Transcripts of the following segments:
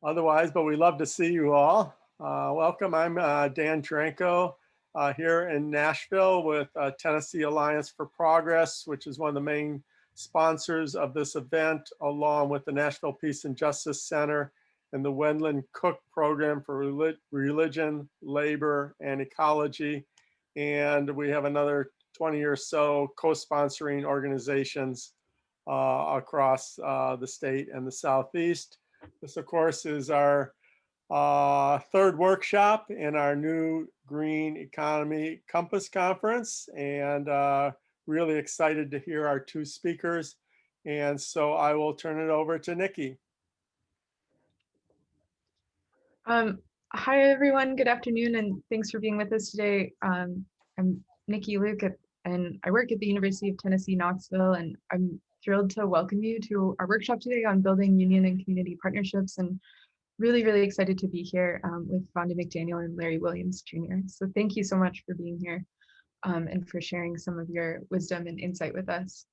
otherwise, but we love to see you all. Welcome, I'm Dan Tranco here in Nashville with Tennessee Alliance for Progress, which is one of the main sponsors of this event, along with the Nashville Peace and Justice Center and the Wendland Cook Program for Religion, Labor, and Ecology. And we have another 20 or so co-sponsoring organizations across the state and the Southeast. This, of course, is our third workshop in our new Green Economy Compass Conference, and really excited to hear our two speakers. And so I will turn it over to Nikki. Hi, everyone. Good afternoon, and thanks for being with us today. I'm Nikki Luke, and I work at the University of Tennessee, Knoxville, and I'm thrilled to welcome you to our workshop today on building union and community partnerships, and really, really excited to be here with Vonda McDaniel and Larry Williams Jr. So thank you so much for being here and for sharing some of your wisdom and insight with us.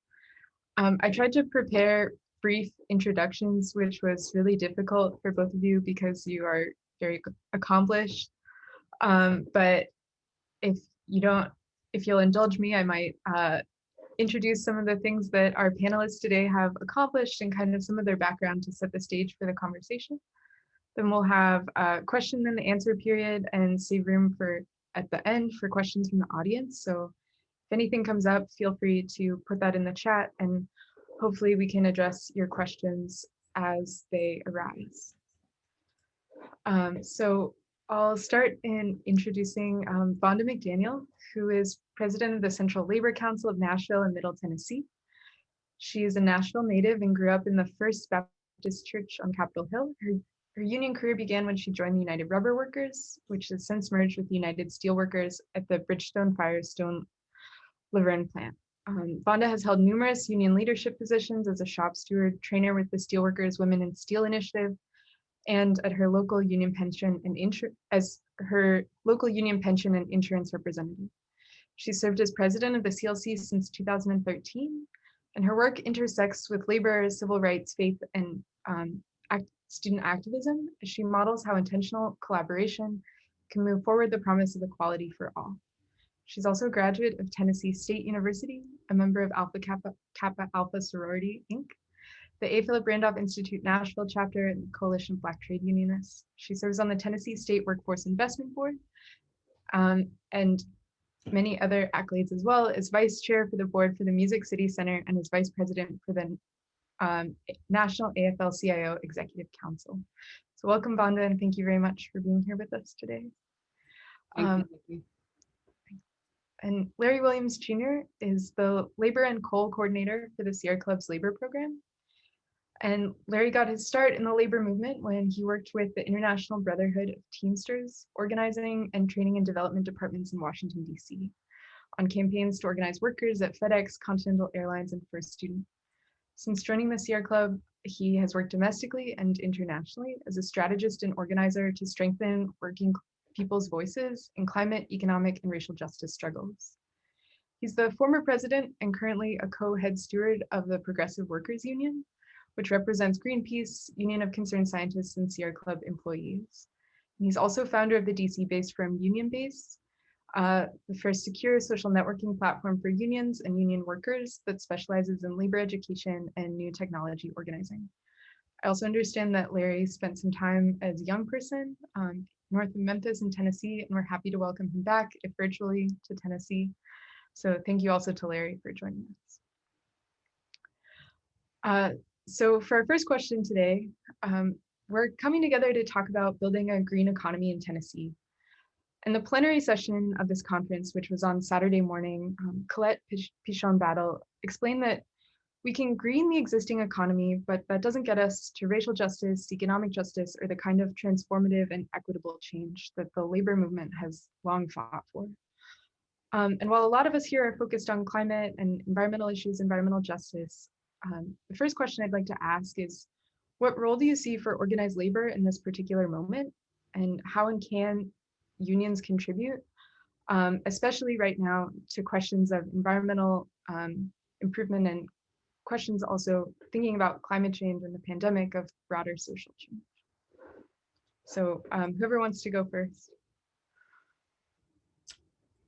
I tried to prepare brief introductions, which was really difficult for both of you because you are very accomplished. But if you'll indulge me, I might introduce some of the things that our panelists today have accomplished and kind of some of their background to set the stage for the conversation. Then we'll have a question and answer period and save room for at the end for questions from the audience. So if anything comes up, feel free to put that in the chat, and hopefully we can address your questions as they arise. So I'll start in introducing Vonda McDaniel, who is president of the Central Labor Council of Nashville and Middle Tennessee. She is a Nashville native and grew up in the First Baptist Church on Capitol Hill. Her union career began when she joined the United Rubber Workers, which has since merged with the United Steelworkers at the Bridgestone Firestone Laverne plant. Vonda has held numerous union leadership positions as a shop steward, trainer with the Steelworkers Women in Steel Initiative, and at her local union pension and insurance representative. She served as president of the CLC since 2013, and her work intersects with labor, civil rights, faith, and student activism as she models how intentional collaboration can move forward the promise of equality for all. She's also a graduate of Tennessee State University, a member of Alpha Kappa Alpha Sorority, Inc., the A. Philip Randolph Institute Nashville chapter, and the Coalition of Black Trade Unionists. She serves on the Tennessee State Workforce Investment Board, and many other accolades as well, as vice chair for the board for the Music City Center and as vice president for the National AFL-CIO Executive Council. So welcome, Vonda, and thank you very much for being here with us today. Thank you. And Larry Williams Jr. is the Labor and Coal Coordinator for the Sierra Club's labor program. And Larry got his start in the labor movement when he worked with the International Brotherhood of Teamsters, organizing and training and development departments in Washington, D.C., on campaigns to organize workers at FedEx, Continental Airlines, and First Student. Since joining the Sierra Club, he has worked domestically and internationally as a strategist and organizer to strengthen working people's voices in climate, economic, and racial justice struggles. He's the former president and currently a co-head steward of the Progressive Workers Union, which represents Greenpeace, Union of Concerned Scientists, and Sierra Club employees. And he's also founder of the DC-based firm Union Base, the first secure social networking platform for unions and union workers that specializes in labor education and new technology organizing. I also understand that Larry spent some time as a young person north of Memphis in Tennessee, and we're happy to welcome him back, if virtually, to Tennessee. So thank you also to Larry for joining us. So for our first question today, we're coming together to talk about building a green economy in Tennessee. In the plenary session of this conference, which was on Saturday morning, Colette Pichon-Battle explained that we can green the existing economy, but that doesn't get us to racial justice, economic justice, or the kind of transformative and equitable change that the labor movement has long fought for. And while a lot of us here are focused on climate and environmental issues, environmental justice, the first question I'd like to ask is, what role do you see for organized labor in this particular moment? And how and can unions contribute, especially right now, to questions of environmental improvement and questions also thinking about climate change and the pandemic of broader social change? So whoever wants to go first.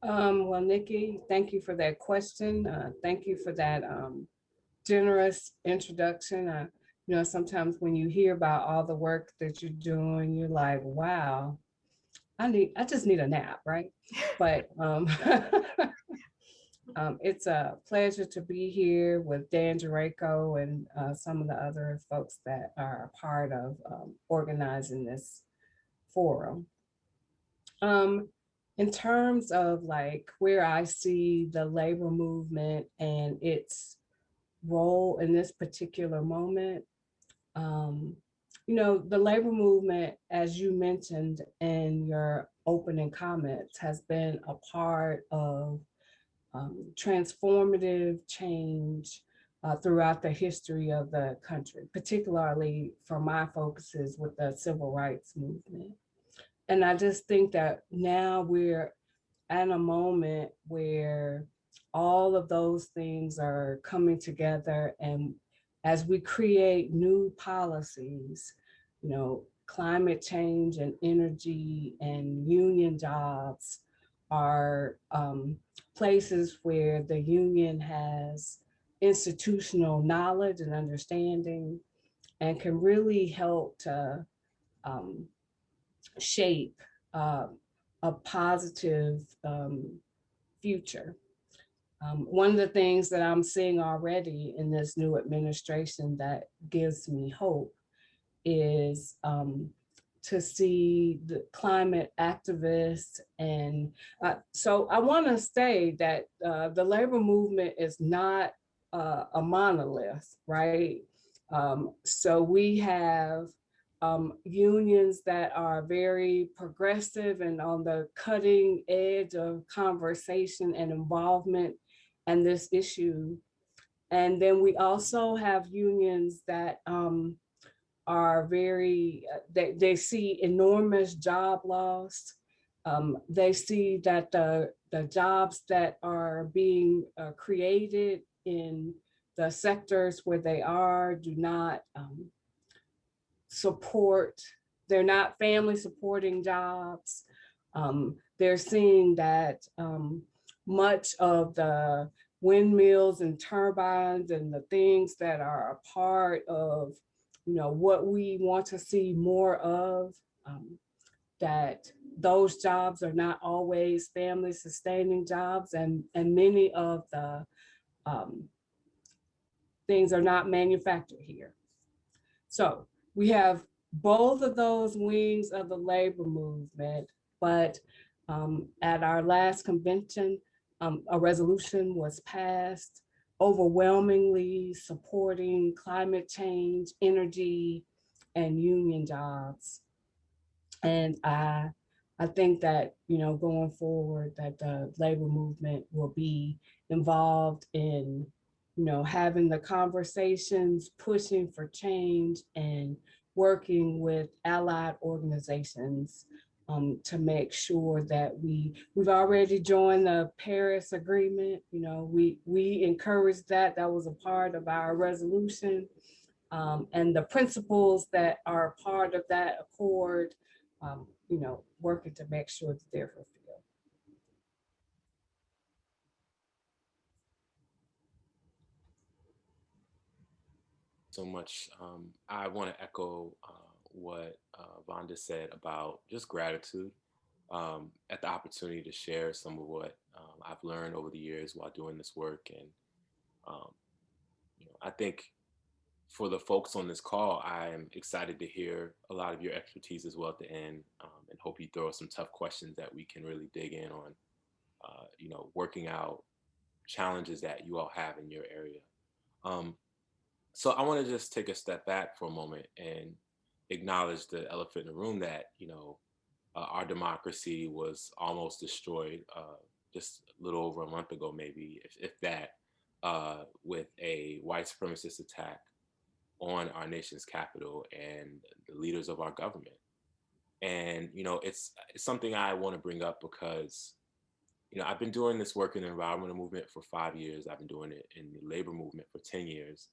Well, Nikki, thank you for that question. Thank you for that generous introduction. Sometimes when you hear about all the work that you're doing, you're like, wow, I just need a nap, right? But it's a pleasure to be here with Dan Draco and some of the other folks that are a part of organizing this forum. In terms of like where I see the labor movement and its role in this particular moment, um, the labor movement, as you mentioned in your opening comments, has been a part of transformative change throughout the history of the country, particularly for my focuses with the civil rights movement. And I just think that now we're at a moment where all of those things are coming together. And as we create new policies, climate change and energy and union jobs are places where the union has institutional knowledge and understanding and can really help to um, shape uh, a positive future. One of the things that I'm seeing already in this new administration that gives me hope is to see the climate activists. And so I want to say that the labor movement is not a monolith, right? So we have unions that are very progressive and on the cutting edge of conversation and involvement and this issue. And then we also have unions that are very, they see enormous job loss. They see that the jobs that are being created in the sectors where they are do not support, they're not family supporting jobs. They're seeing that much of the windmills and turbines and the things that are a part of what we want to see more of, that those jobs are not always family sustaining jobs, and many of the things are not manufactured here. So we have both of those wings of the labor movement, but at our last convention, a resolution was passed overwhelmingly supporting climate change, energy, and union jobs. And I think that, going forward, that the labor movement will be involved in, having the conversations, pushing for change, and working with allied organizations to make sure that we've already joined the Paris Agreement. We encouraged that. That was a part of our resolution. And the principles that are part of that accord, working to make sure that they're fulfilled. So much. I want to echo what Vonda said about just gratitude at the opportunity to share some of what I've learned over the years while doing this work. And um, I think for the folks on this call, I'm excited to hear a lot of your expertise as well at the end, and hope you throw us some tough questions that we can really dig in on, working out challenges that you all have in your area. Um, so I want to just take a step back for a moment and acknowledge the elephant in the room that, our democracy was almost destroyed just a little over a month ago, maybe, if that, with a white supremacist attack on our nation's capital and the leaders of our government. And, it's something I want to bring up because, I've been doing this work in the environmental movement for 5 years. I've been doing it in the labor movement for 10 years.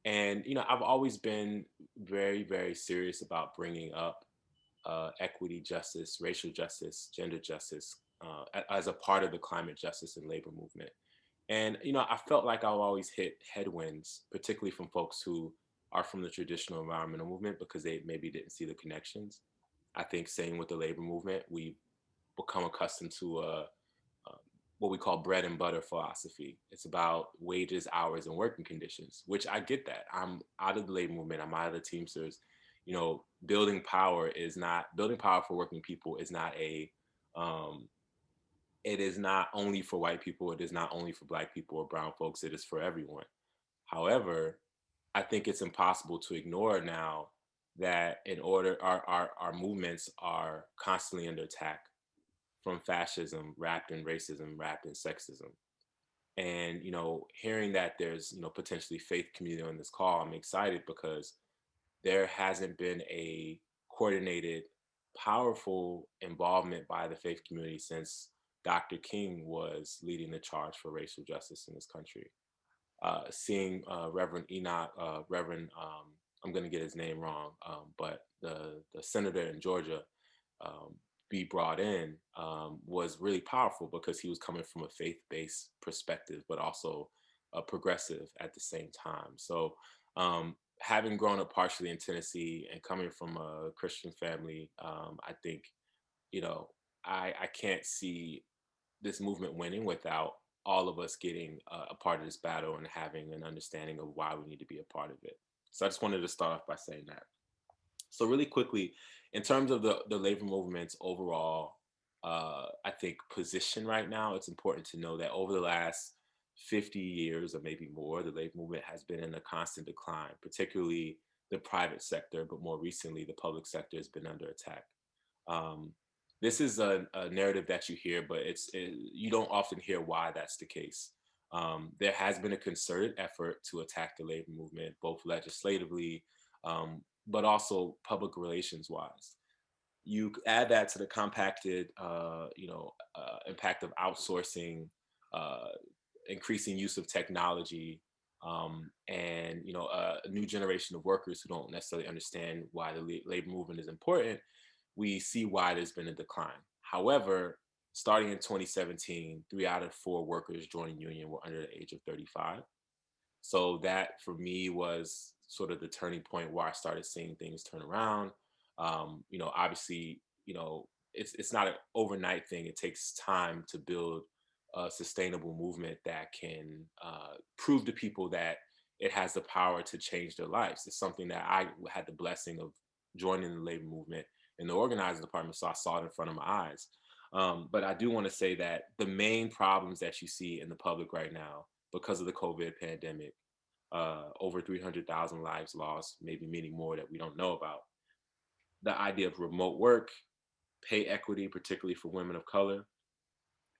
And, I've always been very, very serious about bringing up equity, justice, racial justice, gender justice as a part of the climate justice and labor movement. And, I felt like I've always hit headwinds, particularly from folks who are from the traditional environmental movement because they maybe didn't see the connections. I think same with the labor movement, we've become accustomed to what we call bread and butter philosophy. It's about wages, hours, and working conditions, which I get that. I'm out of the labor movement. I'm out of the Teamsters. Building power for working people is not it is not only for white people. It is not only for Black people or brown folks. It is for everyone. However, I think it's impossible to ignore now that our movements are constantly under attack from fascism wrapped in racism, wrapped in sexism. And, hearing that there's, potentially faith community on this call, I'm excited because there hasn't been a coordinated, powerful involvement by the faith community since Dr. King was leading the charge for racial justice in this country. Seeing Reverend Enoch, I'm going to get his name wrong, but the senator in Georgia be brought in was really powerful because he was coming from a faith-based perspective, but also a progressive at the same time. So having grown up partially in Tennessee and coming from a Christian family, I think, I can't see this movement winning without all of us getting a part of this battle and having an understanding of why we need to be a part of it. So I just wanted to start off by saying that. So really quickly, in terms of the labor movement's overall, I think, position right now, it's important to know that over the last 50 years or maybe more, the labor movement has been in a constant decline, particularly the private sector, but more recently, the public sector has been under attack. This is a narrative that you hear, but you don't often hear why that's the case. There has been a concerted effort to attack the labor movement, both legislatively, but also public relations wise. You add that to the compacted, impact of outsourcing, increasing use of technology, and a new generation of workers who don't necessarily understand why the labor movement is important. We see why there's been a decline. However, starting in 2017, 3 out of 4 workers joining union were under the age of 35. So that for me was sort of the turning point where I started seeing things turn around. Obviously, it's not an overnight thing. It takes time to build a sustainable movement that can prove to people that it has the power to change their lives. It's something that I had the blessing of joining the labor movement in the organizing department, so I saw it in front of my eyes. But I do want to say that the main problems that you see in the public right now, because of the COVID pandemic, over 300,000 lives lost, maybe many more that we don't know about. The idea of remote work, pay equity, particularly for women of color,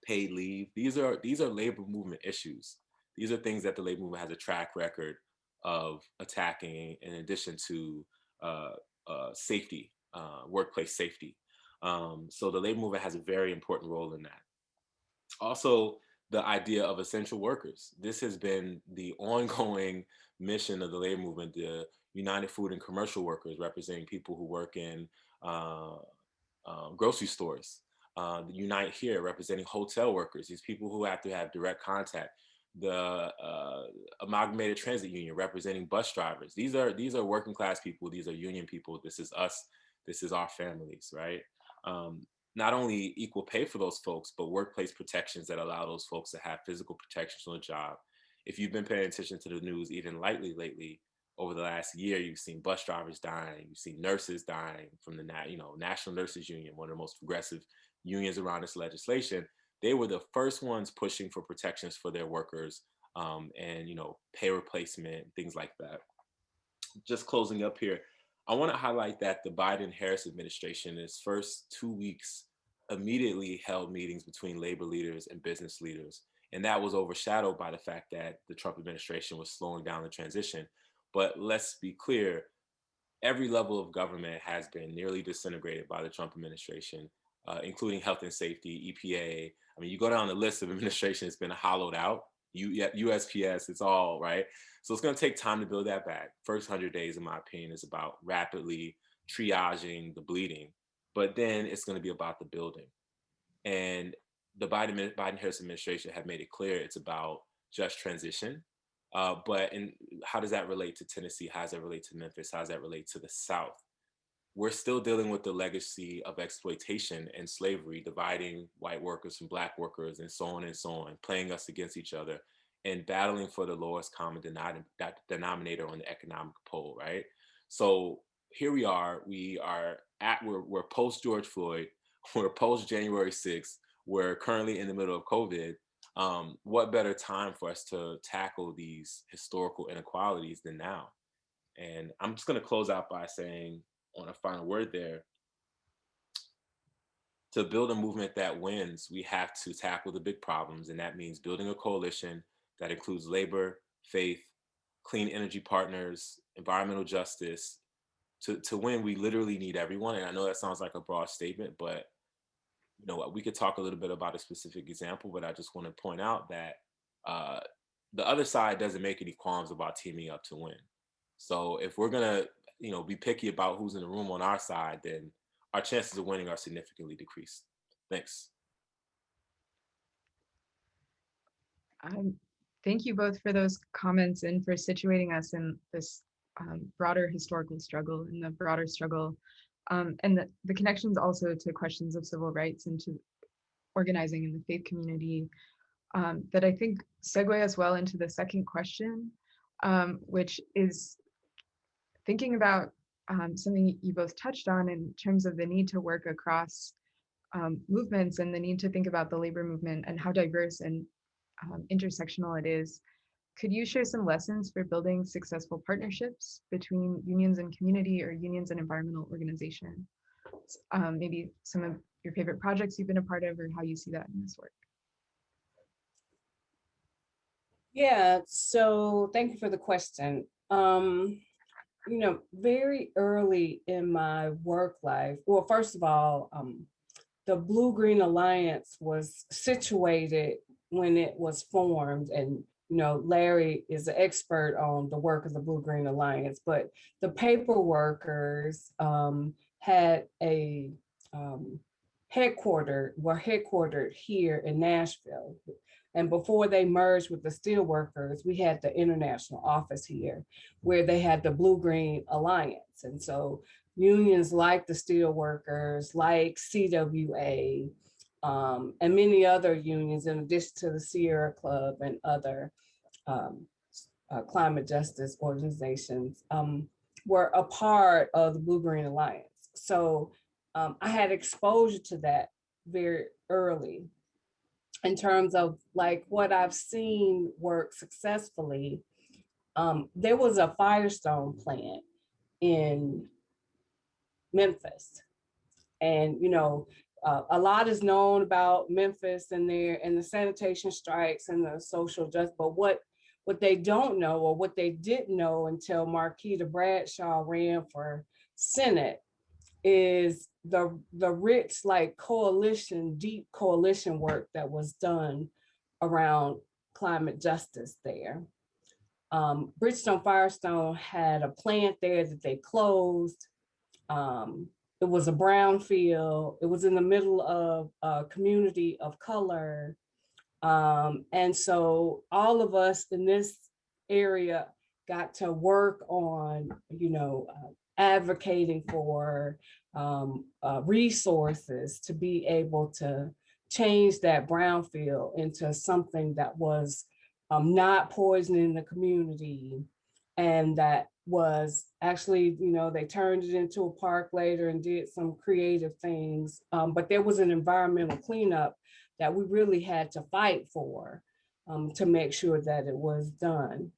paid leave. These are labor movement issues. These are things that the labor movement has a track record of attacking, in addition to safety, workplace safety. So the labor movement has a very important role in that. Also, the idea of essential workers. This has been the ongoing mission of the labor movement, the United Food and Commercial Workers, representing people who work in grocery stores. The Unite Here, representing hotel workers, these people who have to have direct contact. The Amalgamated Transit Union, representing bus drivers. These are working class people. These are union people. This is us. This is our families, right? Not only equal pay for those folks, but workplace protections that allow those folks to have physical protections on the job. If you've been paying attention to the news even lightly lately, over the last year, you've seen bus drivers dying, you've seen nurses dying from the National Nurses Union, one of the most progressive unions around this legislation. They were the first ones pushing for protections for their workers, and pay replacement, things like that. Just closing up here, I want to highlight that the Biden-Harris administration, in its first 2 weeks, immediately held meetings between labor leaders and business leaders. And that was overshadowed by the fact that the Trump administration was slowing down the transition. But let's be clear, every level of government has been nearly disintegrated by the Trump administration, including health and safety, EPA. I mean, you go down the list of administration, it's been hollowed out. USPS, it's all right. So it's going to take time to build that back. First 100 days, in my opinion, is about rapidly triaging the bleeding. but then it's going to be about the building. And the Biden-Harris administration have made it clear it's about just transition. But how does that relate to Tennessee? How does that relate to Memphis? How does that relate to the South? We're still dealing with the legacy of exploitation and slavery, dividing white workers from Black workers and so on, playing us against each other and battling for the lowest common denominator on the economic pole, right? So here we are, we're post George Floyd, we're post January 6th, we're currently in the middle of COVID. What better time for us to tackle these historical inequalities than now? And I'm just going to close out by saying, on a final word there, to build a movement that wins, we have to tackle the big problems. And that means building a coalition that includes labor, faith, clean energy partners, environmental justice. To win, we literally need everyone. And I know that sounds like a broad statement, but you know, we could talk a little bit about a specific example, but I just want to point out that the other side doesn't make any qualms about teaming up to win. So if we're gonna, you know, be picky about who's in the room on our side, then our chances of winning are significantly decreased. Thanks. Thank you both for those comments and for situating us in this broader historical struggle, in the broader struggle, and the connections also to questions of civil rights and to organizing in the faith community that I think segue us well into the second question, which is thinking about something you both touched on in terms of the need to work across movements and the need to think about the labor movement and how diverse and intersectional it is. Could you share some lessons for building successful partnerships between unions and community or unions and environmental organization? Maybe some of your favorite projects you've been a part of or how you see that in this work. Yeah, so thank you for the question. You know, very early in my work life, well, first of all, the Blue-Green Alliance was situated when it was formed, and you know, Larry is an expert on the work of the Blue-Green Alliance, but the paper workers had a headquartered here in Nashville. And before they merged with the steelworkers, we had the international office here where they had the Blue-Green Alliance. And so unions like the steelworkers, like CWA, and many other unions, in addition to the Sierra Club and other climate justice organizations, were a part of the Blue-Green Alliance. So I had exposure to that very early. In terms of like what I've seen work successfully, there was a Firestone plant in Memphis. And, you know, a lot is known about Memphis and the sanitation strikes and the social justice, but what they don't know, or what they didn't know until Marquita Bradshaw ran for Senate, is the rich like coalition, deep coalition work that was done around climate justice there. Bridgestone Firestone had a plant there that they closed. It was a brownfield. It was in the middle of a community of color. And so all of us in this area got to work on, you know, advocating for resources to be able to change that brownfield into something that was not poisoning the community, and that was actually, you know, they turned it into a park later and did some creative things, but there was an environmental cleanup that we really had to fight for to make sure that it was done.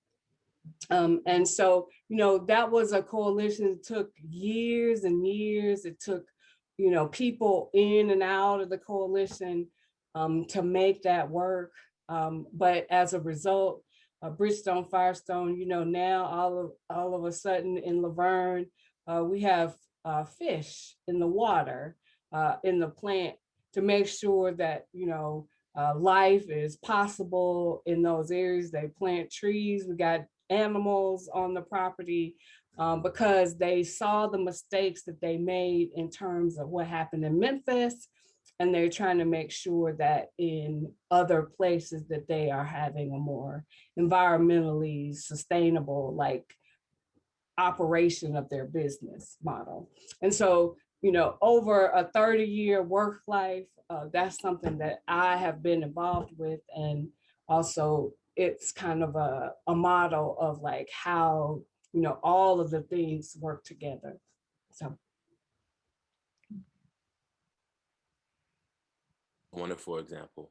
And so, you know, that was a coalition that took years and years. It took, you know, people in and out of the coalition to make that work. But as a result, Bridgestone Firestone, you know, now all of a sudden in Laverne, we have fish in the water in the plant to make sure that, you know, life is possible in those areas. They plant trees. We got animals on the property because they saw the mistakes that they made in terms of what happened in Memphis, and they're trying to make sure that in other places that they are having a more environmentally sustainable operation of their business model. And so, over a 30-year work life, that's something that I have been involved with. And also it's kind of a model of how, all of the things work together. So. Wonderful example.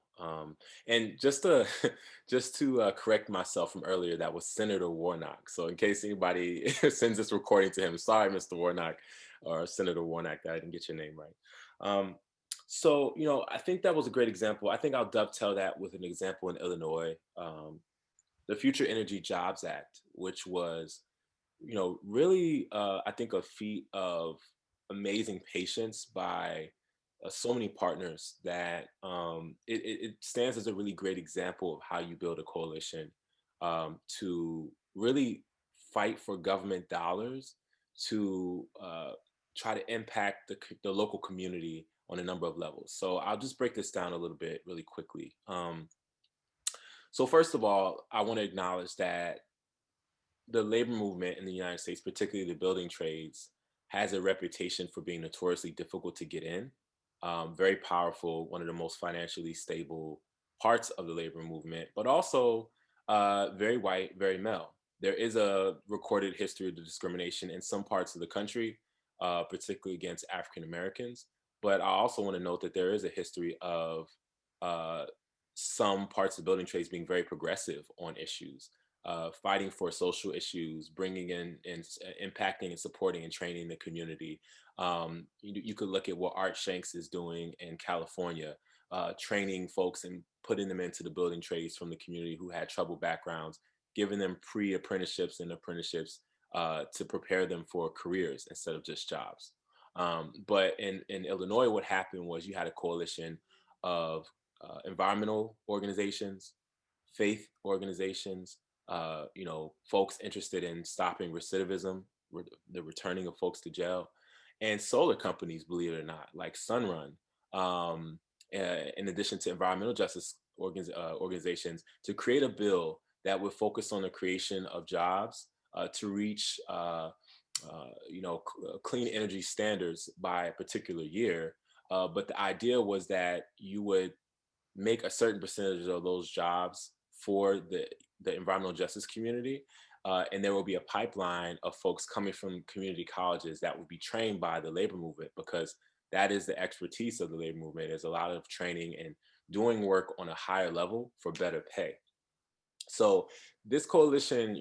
And just to just to correct myself from earlier, that was Senator Warnock. So in case anybody sends this recording to him, sorry, Mr. Warnock or Senator Warnock, that I didn't get your name right. So I think that was a great example. I think I'll dovetail that with an example in Illinois, the Future Energy Jobs Act, which was really I think a feat of amazing patience by so many partners that it stands as a really great example of how you build a coalition to really fight for government dollars to try to impact the local community on a number of levels. So I'll just break this down a little bit really quickly. So first of all, I want to acknowledge that the labor movement in the United States, particularly the building trades, has a reputation for being notoriously difficult to get in. Very powerful, one of the most financially stable parts of the labor movement, but also very white, very male. There is a recorded history of the discrimination in some parts of the country, particularly against African Americans. But I also want to note that there is a history of uh, some parts of building trades being very progressive on issues, fighting for social issues, bringing in and impacting and supporting and training the community. You could look at what Art Shanks is doing in California, training folks and putting them into the building trades from the community who had troubled backgrounds, giving them pre-apprenticeships and apprenticeships to prepare them for careers instead of just jobs. But in Illinois, what happened was you had a coalition of environmental organizations, faith organizations, folks interested in stopping recidivism, the returning of folks to jail, and solar companies, believe it or not, like Sunrun, in addition to environmental justice organizations, to create a bill that would focus on the creation of jobs to reach, clean energy standards by a particular year. But the idea was that you would make a certain percentage of those jobs for the environmental justice community. And there will be a pipeline of folks coming from community colleges that will be trained by the labor movement, because that is the expertise of the labor movement. There's a lot of training and doing work on a higher level for better pay. So this coalition,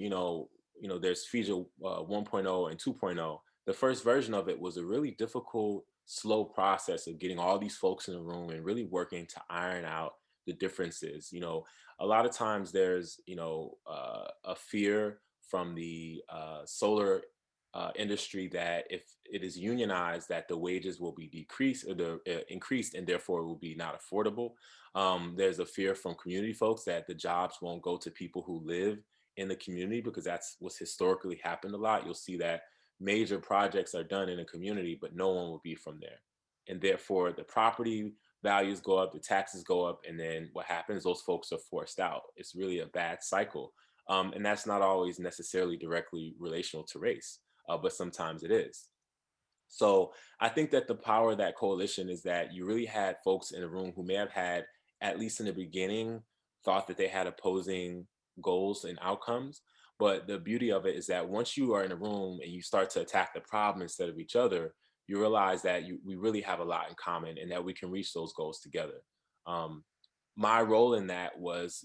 there's feature 1.0 and 2.0. The first version of it was a really difficult, slow process of getting all these folks in the room and really working to iron out the differences. A lot of times there's, a fear from the solar industry that if it is unionized, that the wages will be decreased or increased, and therefore it will be not affordable. There's a fear from community folks that the jobs won't go to people who live in the community, because that's what's historically happened a lot. You'll see that major projects are done in a community, but no one will be from there. And therefore the property values go up, the taxes go up, and then what happens, those folks are forced out. It's really a bad cycle. And that's not always necessarily directly relational to race, but sometimes it is. So I think that the power of that coalition is that you really had folks in the room who may have had, at least in the beginning, thought that they had opposing goals and outcomes. But the beauty of it is that once you are in a room and you start to attack the problem instead of each other, you realize that we really have a lot in common and that we can reach those goals together. Um, my role in that was,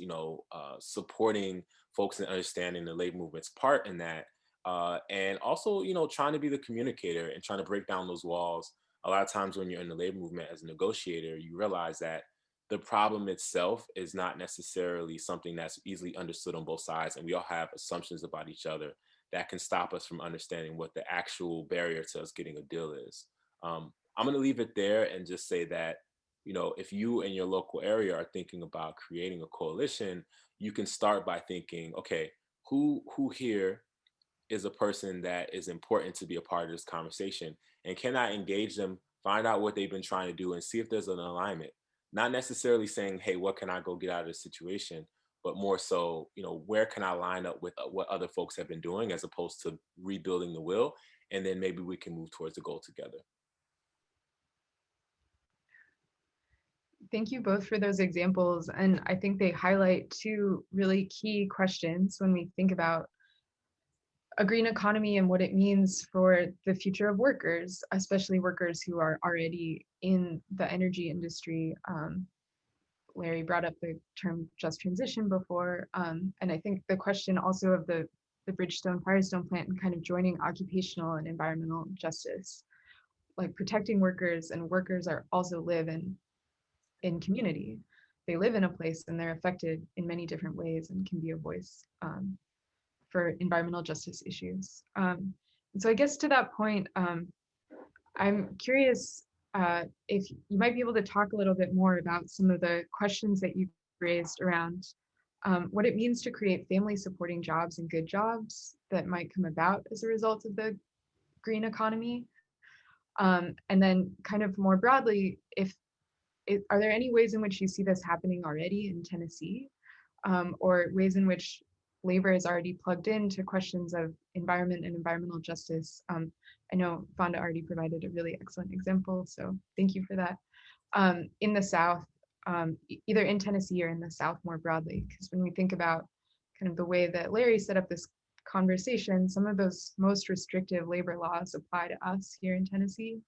supporting folks and understanding the labor movement's part in that, and also, trying to be the communicator and trying to break down those walls. A lot of times when you're in the labor movement as a negotiator, you realize that the problem itself is not necessarily something that's easily understood on both sides, and we all have assumptions about each other that can stop us from understanding what the actual barrier to us getting a deal is. I'm going to leave it there and just say that, if you and your local area are thinking about creating a coalition, you can start by thinking, okay, who here is a person that is important to be a part of this conversation? And can I engage them, find out what they've been trying to do, and see if there's an alignment? Not necessarily saying, hey, what can I go get out of this situation? But more so, where can I line up with what other folks have been doing, as opposed to rebuilding the wheel? And then maybe we can move towards the goal together. Thank you both for those examples. And I think they highlight two really key questions when we think about a green economy and what it means for the future of workers, especially workers who are already in the energy industry. Larry brought up the term just transition before. And I think the question also of the Bridgestone Firestone plant and kind of joining occupational and environmental justice, like protecting workers, and workers are also live in community. They live in a place and they're affected in many different ways and can be a voice for environmental justice issues. And so I guess to that point, I'm curious if you might be able to talk a little bit more about some of the questions that you raised around what it means to create family supporting jobs and good jobs that might come about as a result of the green economy. And then kind of more broadly, are there any ways in which you see this happening already in Tennessee, or ways in which labor is already plugged into questions of environment and environmental justice? I know Vonda already provided a really excellent example, so thank you for that. In the South, either in Tennessee or in the South more broadly, because when we think about kind of the way that Larry set up this conversation, some of those most restrictive labor laws apply to us here in Tennessee.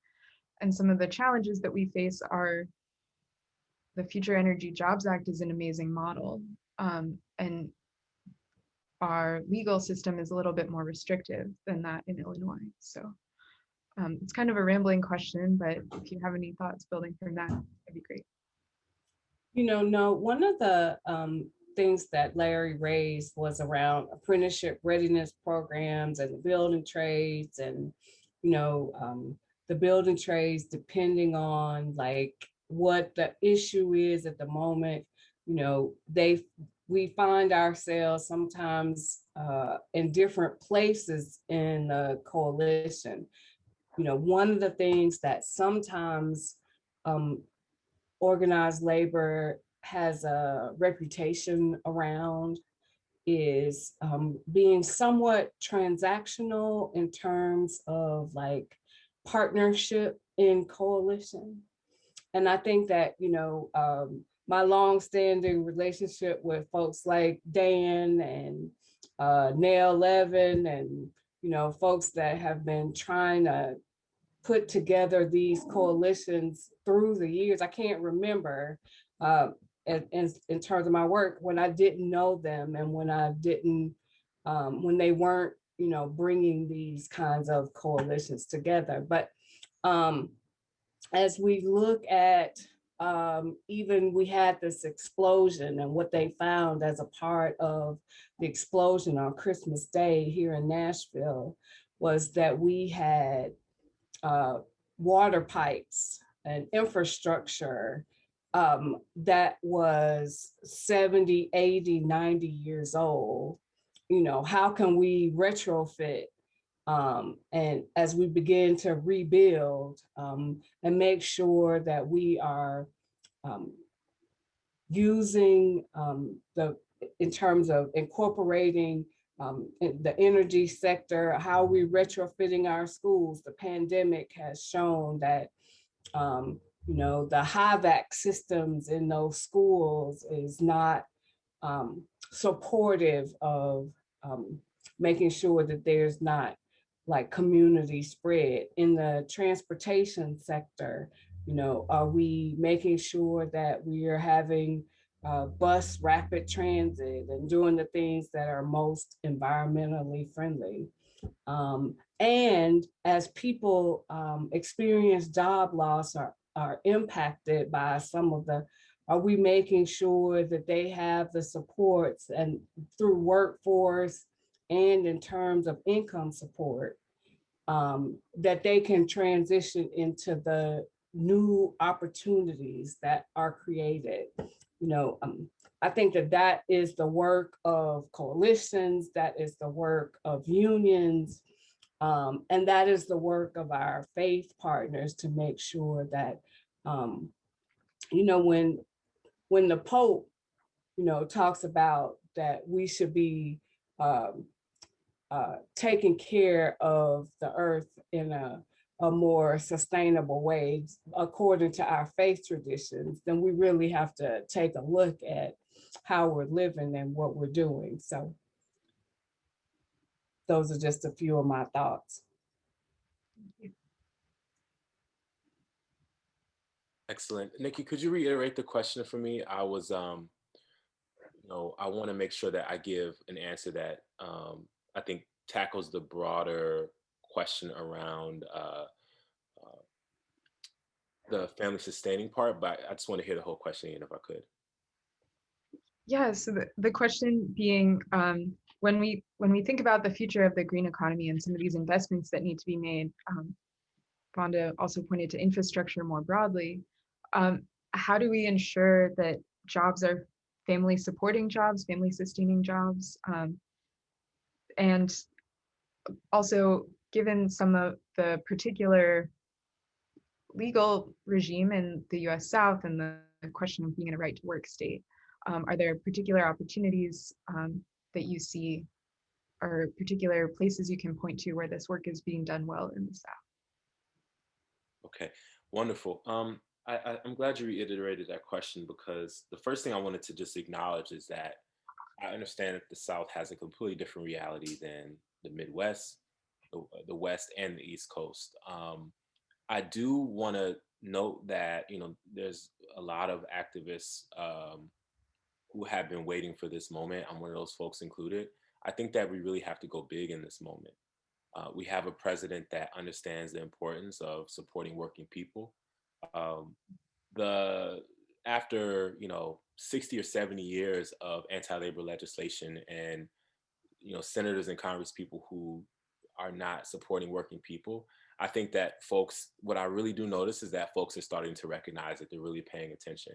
And some of the challenges that we face are the Future Energy Jobs Act is an amazing model. And our legal system is a little bit more restrictive than that in Illinois. So it's kind of a rambling question, but if you have any thoughts building from that, that'd be great. No, one of the things that Larry raised was around apprenticeship readiness programs and the building trades, and the building trades, depending on like what the issue is at the moment, we find ourselves sometimes in different places in the coalition. One of the things that sometimes organized labor has a reputation around is being somewhat transactional in terms of like partnership in coalition. And I think that, my longstanding relationship with folks like Dan and Nell Levin and, folks that have been trying to put together these coalitions through the years. I can't remember in terms of my work when I didn't know them and when I didn't, when they weren't, bringing these kinds of coalitions together. But as we look at even we had this explosion, and what they found as a part of the explosion on Christmas Day here in Nashville was that we had water pipes and infrastructure that was 70, 80, 90 years old. How can we retrofit and as we begin to rebuild and make sure that we are using in terms of incorporating in the energy sector, how we retrofitting our schools. The pandemic has shown that the HVAC systems in those schools is not supportive of making sure that there's not like community spread. In the transportation sector, are we making sure that we are having bus rapid transit and doing the things that are most environmentally friendly? And as people experience job loss or are impacted by some of the, are we making sure that they have the supports and through workforce and in terms of income support, that they can transition into the new opportunities that are created? I think that that is the work of coalitions, that is the work of unions, and that is the work of our faith partners to make sure that, you know, when the Pope, you know, talks about that we should be um, taking care of the earth in a more sustainable way according to our faith traditions, then we really have to take a look at how we're living and what we're doing. So those are just a few of my thoughts. Excellent. Nikki, could you reiterate the question for me? I was, you know, I want to make sure that I give an answer that I think tackles the broader question around the family sustaining part, but I just want to hear the whole question again if I could. Yeah, so the question being, when we think about the future of the green economy and some of these investments that need to be made, Vonda also pointed to infrastructure more broadly. How do we ensure that jobs are family supporting jobs, family sustaining jobs? And also, given some of the particular legal regime in the US South and the question of being in a right to work state, are there particular opportunities that you see, or particular places you can point to where this work is being done well in the South? Okay, wonderful. I'm glad you reiterated that question, because the first thing I wanted to just acknowledge is that I understand that the South has a completely different reality than the Midwest, the West, and the East Coast. I do want to note that, you know, there's a lot of activists who have been waiting for this moment. I'm one of those folks included. I think that we really have to go big in this moment. We have a president that understands the importance of supporting working people. Um, the After, you know, 60 or 70 years of anti-labor legislation and, you know, senators and Congress people who are not supporting working people, I think that folks, what I really do notice is that folks are starting to recognize that they're really paying attention.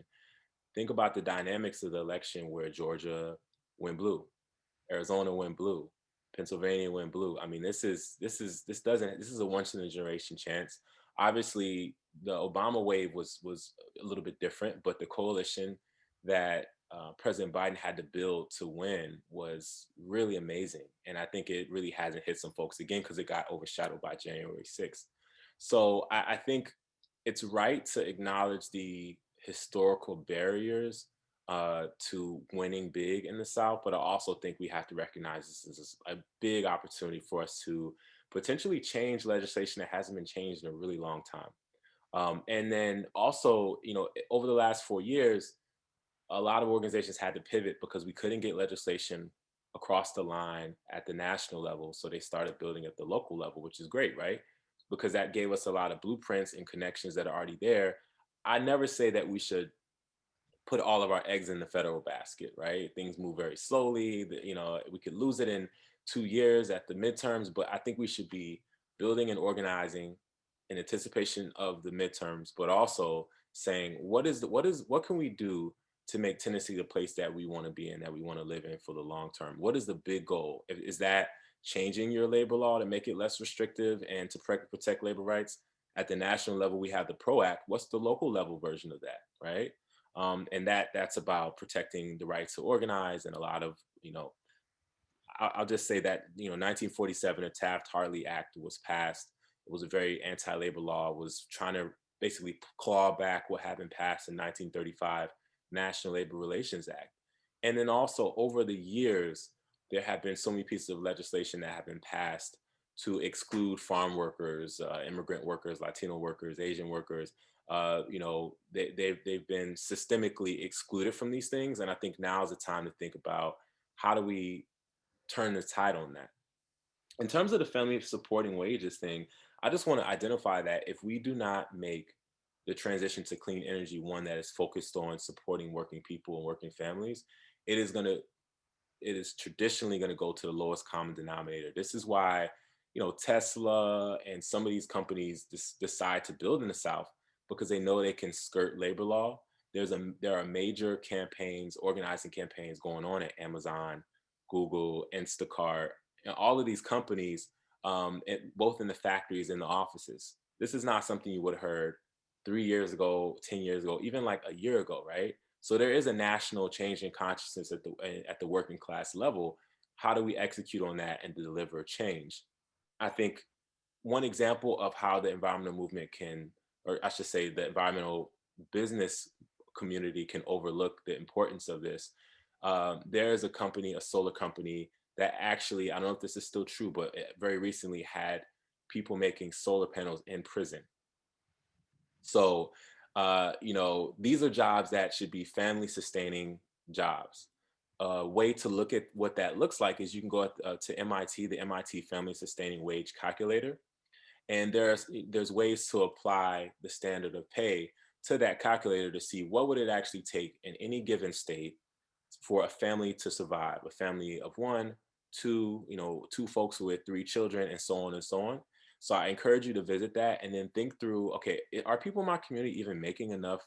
Think about the dynamics of the election where Georgia went blue, Arizona went blue, Pennsylvania went blue. I mean, this is a once in a generation chance. Obviously, the Obama wave was a little bit different, but the coalition that President Biden had to build to win was really amazing. And I think it really hasn't hit some folks again because it got overshadowed by January 6th. So I think it's right to acknowledge the historical barriers to winning big in the South, but I also think we have to recognize this is a big opportunity for us to potentially change legislation that hasn't been changed in a really long time. And then also, you know, over the last 4 years, a lot of organizations had to pivot because we couldn't get legislation across the line at the national level. So they started building at the local level, which is great, right? Because that gave us a lot of blueprints and connections that are already there. I never say that we should put all of our eggs in the federal basket, right? Things move very slowly. You know, we could lose it in 2 years at the midterms, but I think we should be building and organizing in anticipation of the midterms, but also saying what can we do to make Tennessee the place that we want to be in, that we want to live in for the long term? What is the big goal? Is that changing your labor law to make it less restrictive and to protect labor rights? At the national level, we have the PRO Act. What's the local level version of that, right? And that's about protecting the right to organize. And a lot of, you know, I'll just say that, you know, 1947, the Taft-Hartley Act was passed. It was a very anti-labor law. It was trying to basically claw back what had been passed in 1935 National Labor Relations Act. And then also over the years, there have been so many pieces of legislation that have been passed to exclude farm workers, immigrant workers, Latino workers, Asian workers. You know, they've been systemically excluded from these things. And I think now is the time to think about how do we turn the tide on that. In terms of the family supporting wages thing, I just want to identify that if we do not make the transition to clean energy one that is focused on supporting working people and working families, it is traditionally going to go to the lowest common denominator. This is why, you know, Tesla and some of these companies decide to build in the South, because they know they can skirt labor law. there are major campaigns, organizing campaigns going on at Amazon, Google, Instacart, and all of these companies, both in the factories and the offices. This is not something you would have heard 3 years ago, 10 years ago, even like a year ago, right? So there is a national change in consciousness at the working class level. How do we execute on that and deliver change? I think one example of how the environmental movement can, or I should say the environmental business community can overlook the importance of this. There is a company, a solar company, that actually, I don't know if this is still true, but it very recently had people making solar panels in prison. So, these are jobs that should be family sustaining jobs. A way to look at what that looks like is you can go to MIT, the MIT Family Sustaining Wage Calculator, and there's ways to apply the standard of pay to that calculator to see what would it actually take in any given state for a family to survive, a family of one, two, two folks with 3 children, and so on and so on. So I encourage you to visit that and then think through, okay, are people in my community even making enough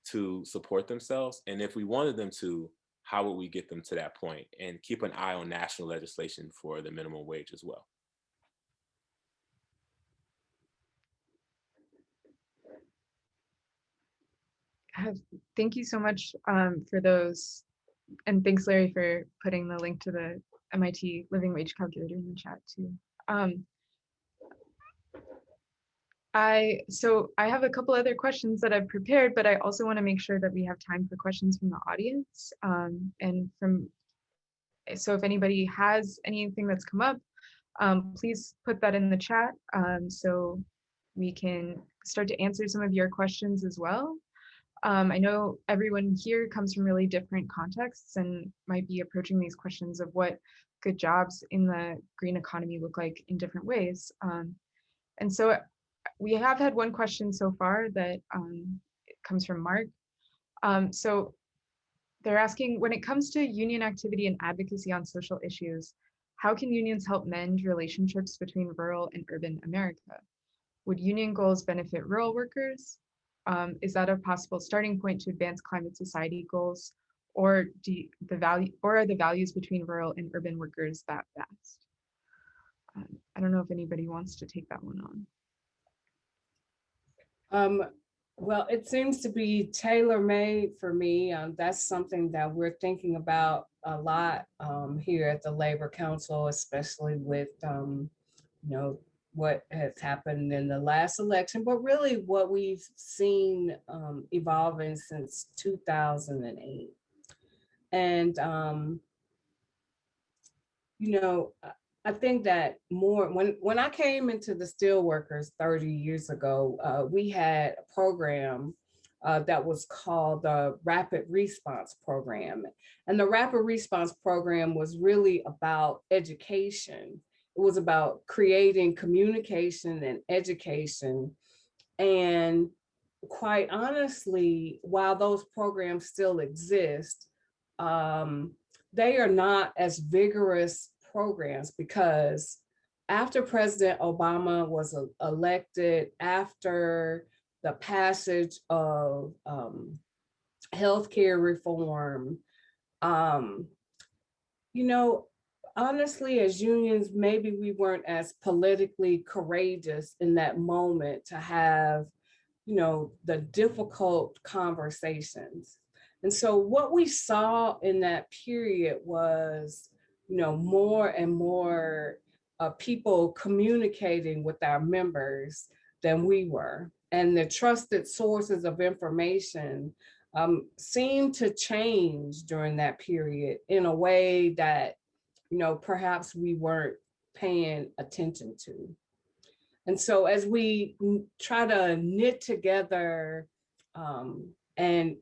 to support themselves? And if we wanted them to, how would we get them to that point? And keep an eye on national legislation for the minimum wage as well. Thank you so much for those. And thanks, Larry, for putting the link to the MIT Living Wage Calculator in the chat too. So I have a couple other questions that I've prepared, but I also want to make sure that we have time for questions from the audience. So if anybody has anything that's come up, please put that in the chat so we can start to answer some of your questions as well. I know everyone here comes from really different contexts and might be approaching these questions of what good jobs in the green economy look like in different ways. And so we have had one question so far that comes from Mark. So they're asking, when it comes to union activity and advocacy on social issues, how can unions help mend relationships between rural and urban America? Would union goals benefit rural workers? Is that a possible starting point to advance climate society goals, or are the values between rural and urban workers that vast? I don't know if anybody wants to take that one on. Well, it seems to be tailor-made for me. That's something that we're thinking about a lot here at the Labor Council, especially with what has happened in the last election, but really what we've seen evolving since 2008. And, I think that more, when I came into the Steelworkers 30 years ago, we had a program that was called the Rapid Response Program. And the Rapid Response Program was really about education. It was about creating communication and education. And quite honestly, while those programs still exist, they are not as vigorous programs, because after President Obama was elected, after the passage of healthcare reform, honestly, as unions, maybe we weren't as politically courageous in that moment to have, the difficult conversations. And so what we saw in that period was, more and more people communicating with our members than we were. And the trusted sources of information seemed to change during that period in a way that, perhaps we weren't paying attention to. And so as we try to knit together and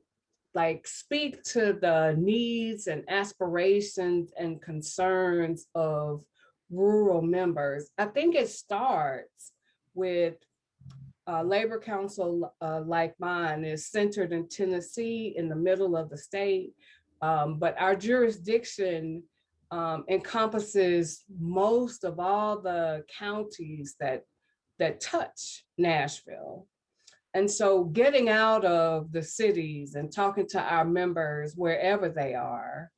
speak to the needs and aspirations and concerns of rural members, I think it starts with Labor Council like mine is centered in Tennessee, in the middle of the state, but our jurisdiction encompasses most of all the counties that touch Nashville. And so getting out of the cities and talking to our members wherever they are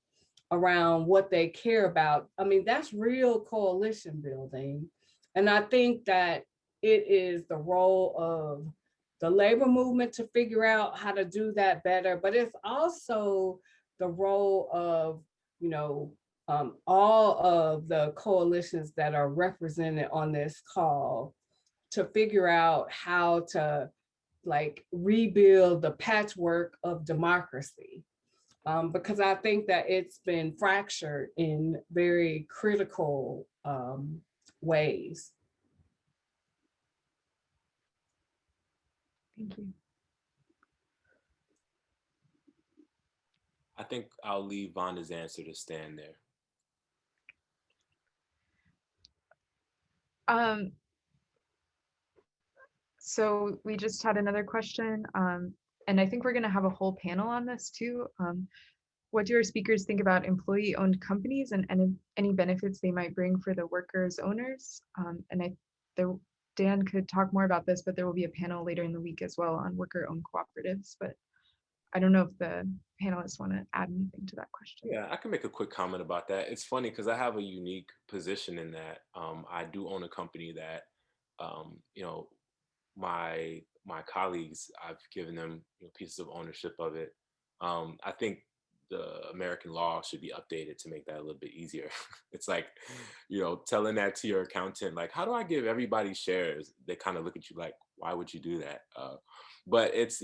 around what they care about, I mean, that's real coalition building. And I think that it is the role of the labor movement to figure out how to do that better, but it's also the role of, you know, all of the coalitions that are represented on this call to figure out how to like rebuild the patchwork of democracy. Because I think that it's been fractured in very critical ways. Thank you. I think I'll leave Vonda's answer to stand there. So we just had another question, and I think we're going to have a whole panel on this too. What do our speakers think about employee-owned companies and any benefits they might bring for the workers' owners? Dan could talk more about this, but there will be a panel later in the week as well on worker-owned cooperatives. But I don't know if the panelists want to add anything to that question. Yeah, I can make a quick comment about that. It's funny because I have a unique position in that I do own a company that, you know, my colleagues, I've given them pieces of ownership of it. I think the American law should be updated to make that a little bit easier. It's like, telling that to your accountant, like, how do I give everybody shares? They kind of look at you like, why would you do that? But it's,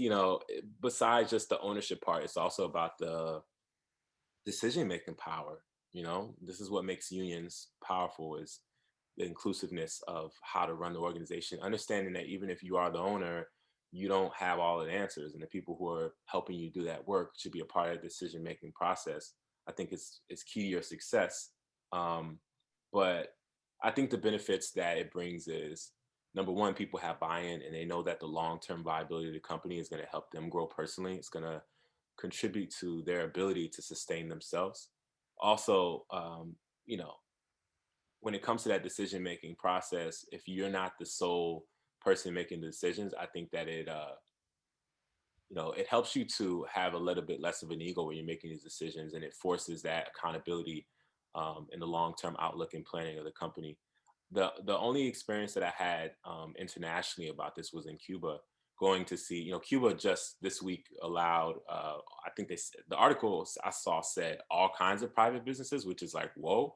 besides just the ownership part, it's also about the decision-making power. This is what makes unions powerful, is the inclusiveness of how to run the organization, understanding that even if you are the owner, you don't have all the answers, and the people who are helping you do that work should be a part of the decision-making process. I think it's key to your success. But I think the benefits that it brings is, number one, people have buy-in and they know that the long-term viability of the company is going to help them grow personally. It's going to contribute to their ability to sustain themselves. Also, when it comes to that decision-making process, if you're not the sole person making the decisions, I think that it helps you to have a little bit less of an ego when you're making these decisions, and it forces that accountability in the long-term outlook and planning of the company. The only experience that I had internationally about this was in Cuba, going to see, Cuba just this week allowed, I think the article I saw said all kinds of private businesses, which is like, whoa.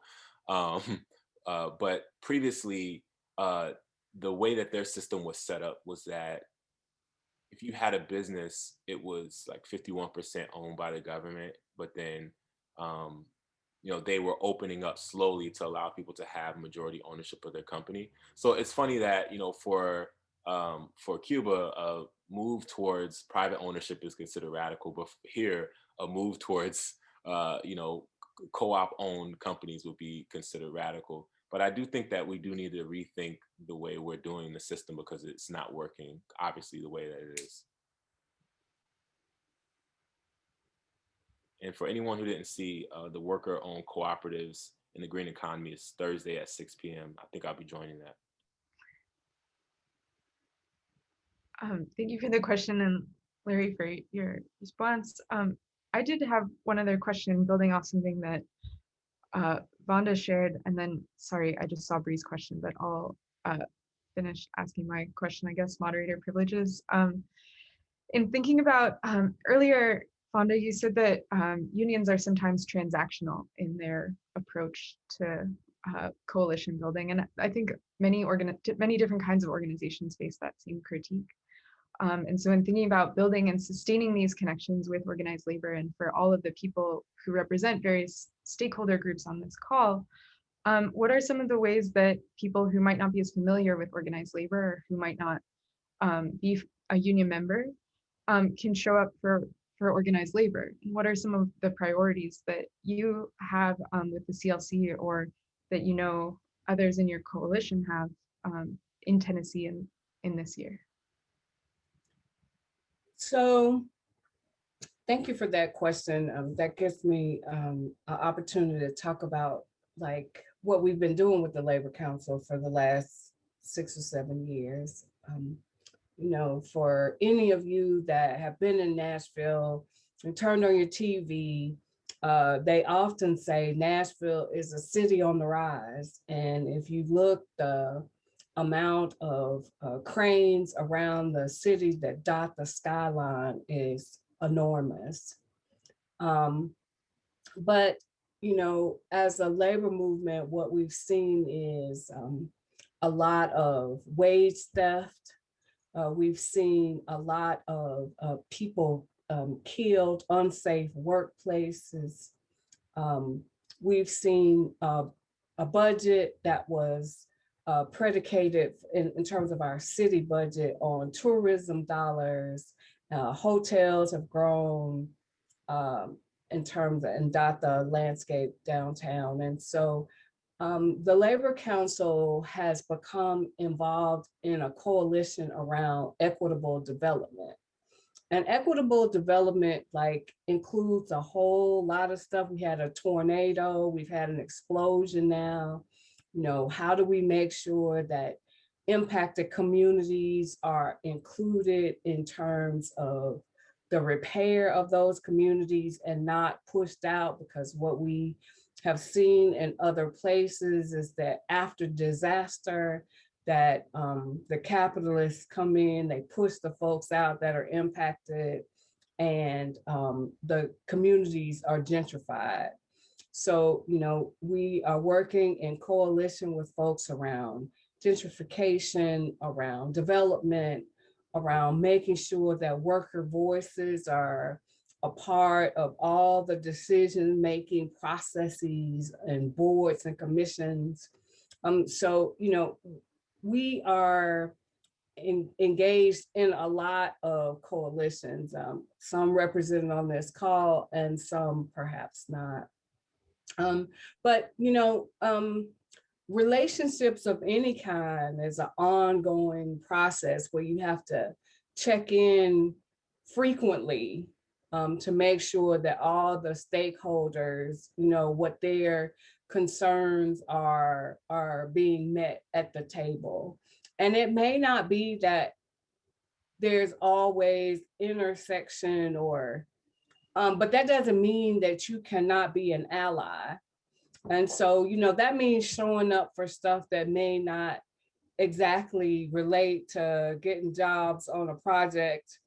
But previously, the way that their system was set up was that if you had a business, it was like 51% owned by the government, but then, they were opening up slowly to allow people to have majority ownership of their company. So it's funny that, for Cuba, a move towards private ownership is considered radical, but here, a move towards, co-op owned companies would be considered radical. But I do think that we do need to rethink the way we're doing the system, because it's not working, obviously, the way that it is. And for anyone who didn't see, the worker-owned cooperatives in the green economy is Thursday at 6 p.m. I think I'll be joining that. Thank you for the question, and Larry, for your response. I did have one other question building off something that Vonda shared, and then, sorry, I just saw Bree's question, but I'll finish asking my question, I guess, moderator privileges. In thinking about earlier, Vonda, you said that unions are sometimes transactional in their approach to coalition building, and I think many different kinds of organizations face that same critique. And so in thinking about building and sustaining these connections with organized labor, and for all of the people who represent various stakeholder groups on this call, what are some of the ways that people who might not be as familiar with organized labor, or who might not be a union member, can show up for organized labor? And what are some of the priorities that you have with the CLC, or that others in your coalition have in Tennessee in this year? So thank you for that question. That gives me an opportunity to talk about like what we've been doing with the Labor Council for the last 6 or 7 years. for any of you that have been in Nashville and turned on your TV, they often say Nashville is a city on the rise. And if you look, the amount of cranes around the city that dot the skyline is enormous. But, as a labor movement, what we've seen is a lot of wage theft. We've seen a lot of people killed, unsafe workplaces. We've seen a budget that was predicated in terms of our city budget on tourism dollars. Hotels have grown in terms of, and dot the landscape downtown. And so the Labor Council has become involved in a coalition around equitable development. And equitable development includes a whole lot of stuff. We had a tornado, we've had an explosion now. How do we make sure that impacted communities are included in terms of the repair of those communities and not pushed out? Because what we have seen in other places is that after disaster, that the capitalists come in, they push the folks out that are impacted, and the communities are gentrified. So, we are working in coalition with folks around gentrification, around development, around making sure that worker voices are a part of all the decision-making processes and boards and commissions. So, we are engaged in a lot of coalitions, some represented on this call and some perhaps not. But, relationships of any kind is an ongoing process where you have to check in frequently to make sure that all the stakeholders, what their concerns are being met at the table. And it may not be that there's always intersection but that doesn't mean that you cannot be an ally. And so, that means showing up for stuff that may not exactly relate to getting jobs on a project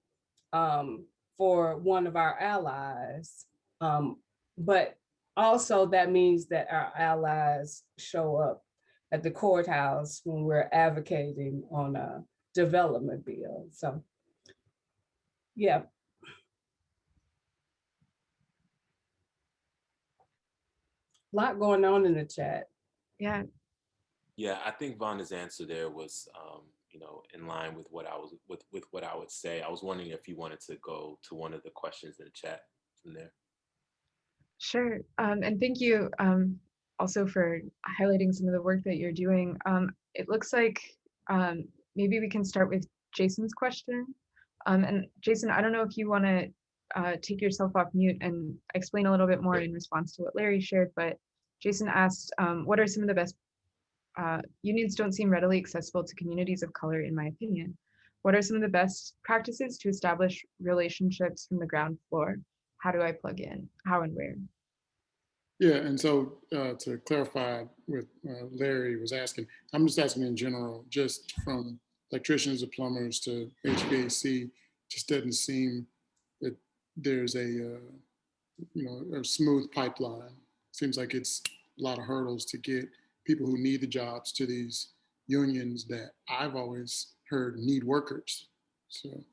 for one of our allies. But also that means that our allies show up at the courthouse when we're advocating on a development bill. So, yeah. A lot going on in the chat. Yeah. Yeah, I think Vonda's answer there was, in line with what I was with what I would say. I was wondering if you wanted to go to one of the questions in the chat from there. Sure. And thank you also for highlighting some of the work that you're doing. It looks like maybe we can start with Jason's question. And Jason, I don't know if you want to take yourself off mute and explain a little bit more in response to what Larry shared, but Jason asked, what are some of the best unions don't seem readily accessible to communities of color, in my opinion. What are some of the best practices to establish relationships from the ground floor? How do I plug in? How and where? Yeah, and so to clarify what Larry was asking, I'm just asking in general, just from electricians to plumbers to HVAC, just doesn't seem that there's a smooth pipeline. Seems like it's a lot of hurdles to get people who need the jobs to these unions that I've always heard need workers. So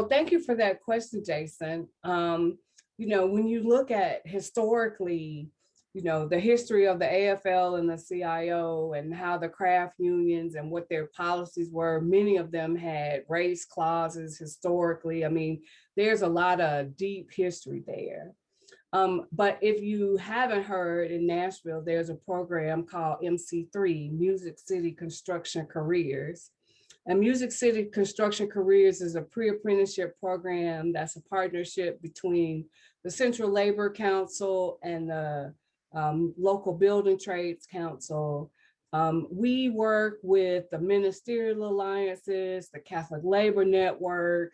thank you for that question, Jason. When you look at historically, the history of the AFL and the CIO and how the craft unions and what their policies were, many of them had race clauses historically. I mean, there's a lot of deep history there. But if you haven't heard, in Nashville, there's a program called MC3, Music City Construction Careers. And Music City Construction Careers is a pre-apprenticeship program that's a partnership between the Central Labor Council and the local Building Trades Council We work with the ministerial alliances, the Catholic Labor Network,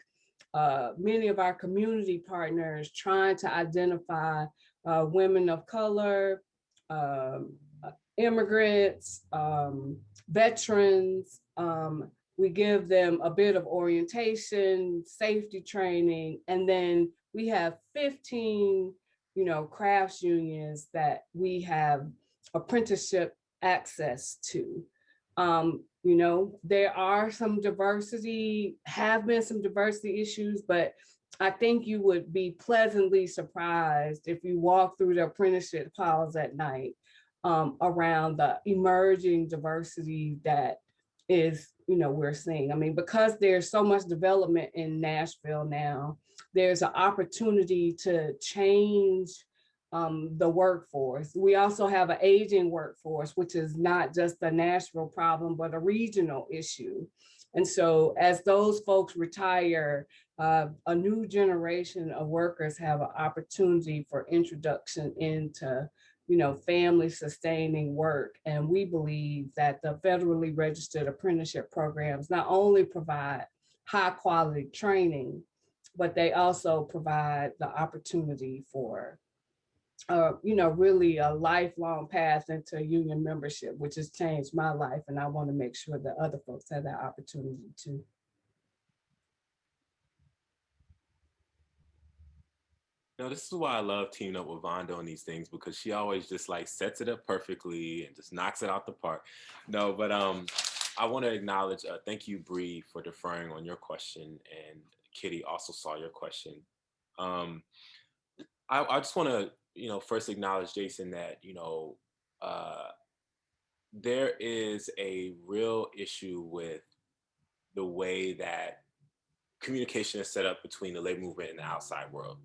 many of our community partners trying to identify women of color, immigrants, veterans. We give them a bit of orientation, safety training, and then we have 15, crafts unions that we have apprenticeship access to. There are some diversity, have been some diversity issues, but I think you would be pleasantly surprised if you walk through the apprenticeship halls at night around the emerging diversity that is, we're seeing. I mean, because there's so much development in Nashville now, there's an opportunity to change the workforce. We also have an aging workforce, which is not just a Nashville problem, but a regional issue. And so as those folks retire, a new generation of workers have an opportunity for introduction into family sustaining work. And we believe that the federally registered apprenticeship programs not only provide high quality training, but they also provide the opportunity for really a lifelong path into union membership, which has changed my life. And I want to make sure that other folks have that opportunity too. This is why I love teaming up with Vonda on these things, because she always just like sets it up perfectly and just knocks it out the park. No, but I want to acknowledge, thank you, Bree, for deferring on your question, and Kitty also saw your question. I just want to, first acknowledge, Jason, that, there is a real issue with the way that communication is set up between the labor movement and the outside world.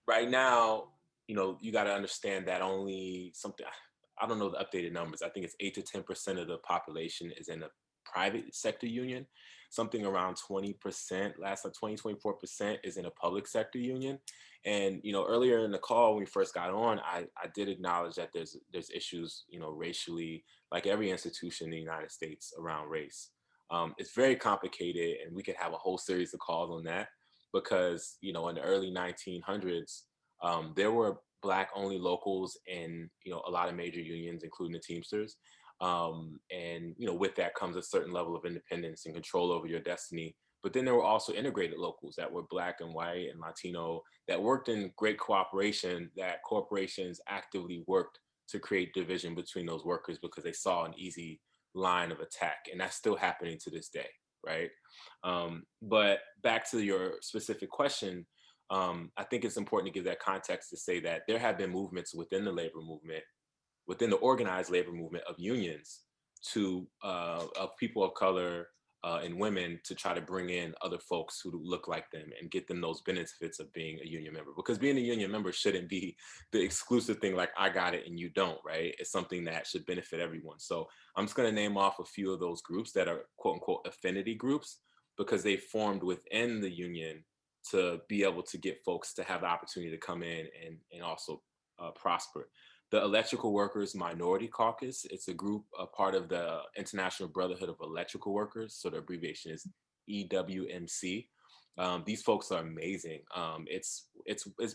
Right now, you got to understand that only something, I don't know the updated numbers, I think it's 8 to 10% of the population is in a private sector union. Something around 20%, last like 24% is in a public sector union. And, earlier in the call, when we first got on, I did acknowledge that there's issues, racially, like every institution in the United States around race. It's very complicated, and we could have a whole series of calls on that, because, in the early 1900s, there were Black only locals in, a lot of major unions, including the Teamsters. And, with that comes a certain level of independence and control over your destiny. But then there were also integrated locals that were Black and white and Latino that worked in great cooperation, that corporations actively worked to create division between those workers because they saw an easy line of attack. And that's still happening to this day, right? But back to your specific question, I think it's important to give that context to say that there have been movements within the labor movement, within the organized labor movement, of unions of people of color and women, to try to bring in other folks who look like them and get them those benefits of being a union member. Because being a union member shouldn't be the exclusive thing, like I got it and you don't, right? It's something that should benefit everyone. So I'm just going to name off a few of those groups that are quote unquote affinity groups, because they formed within the union to be able to get folks to have the opportunity to come in and also prosper. The Electrical Workers Minority Caucus, it's a group, a part of the International Brotherhood of Electrical Workers, so the abbreviation is EWMC. These folks are amazing. It's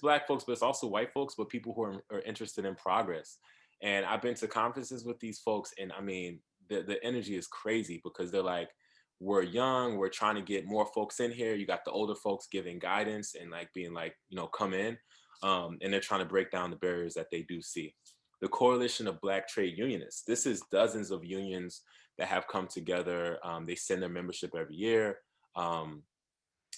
Black folks, but it's also white folks, but people who are interested in progress. And I've been to conferences with these folks, and I mean, the energy is crazy, because they're like, we're young, we're trying to get more folks in here. You got the older folks giving guidance and like being like, come in. And they're trying to break down the barriers that they do see. The Coalition of Black Trade Unionists. This is dozens of unions that have come together. They send their membership every year. And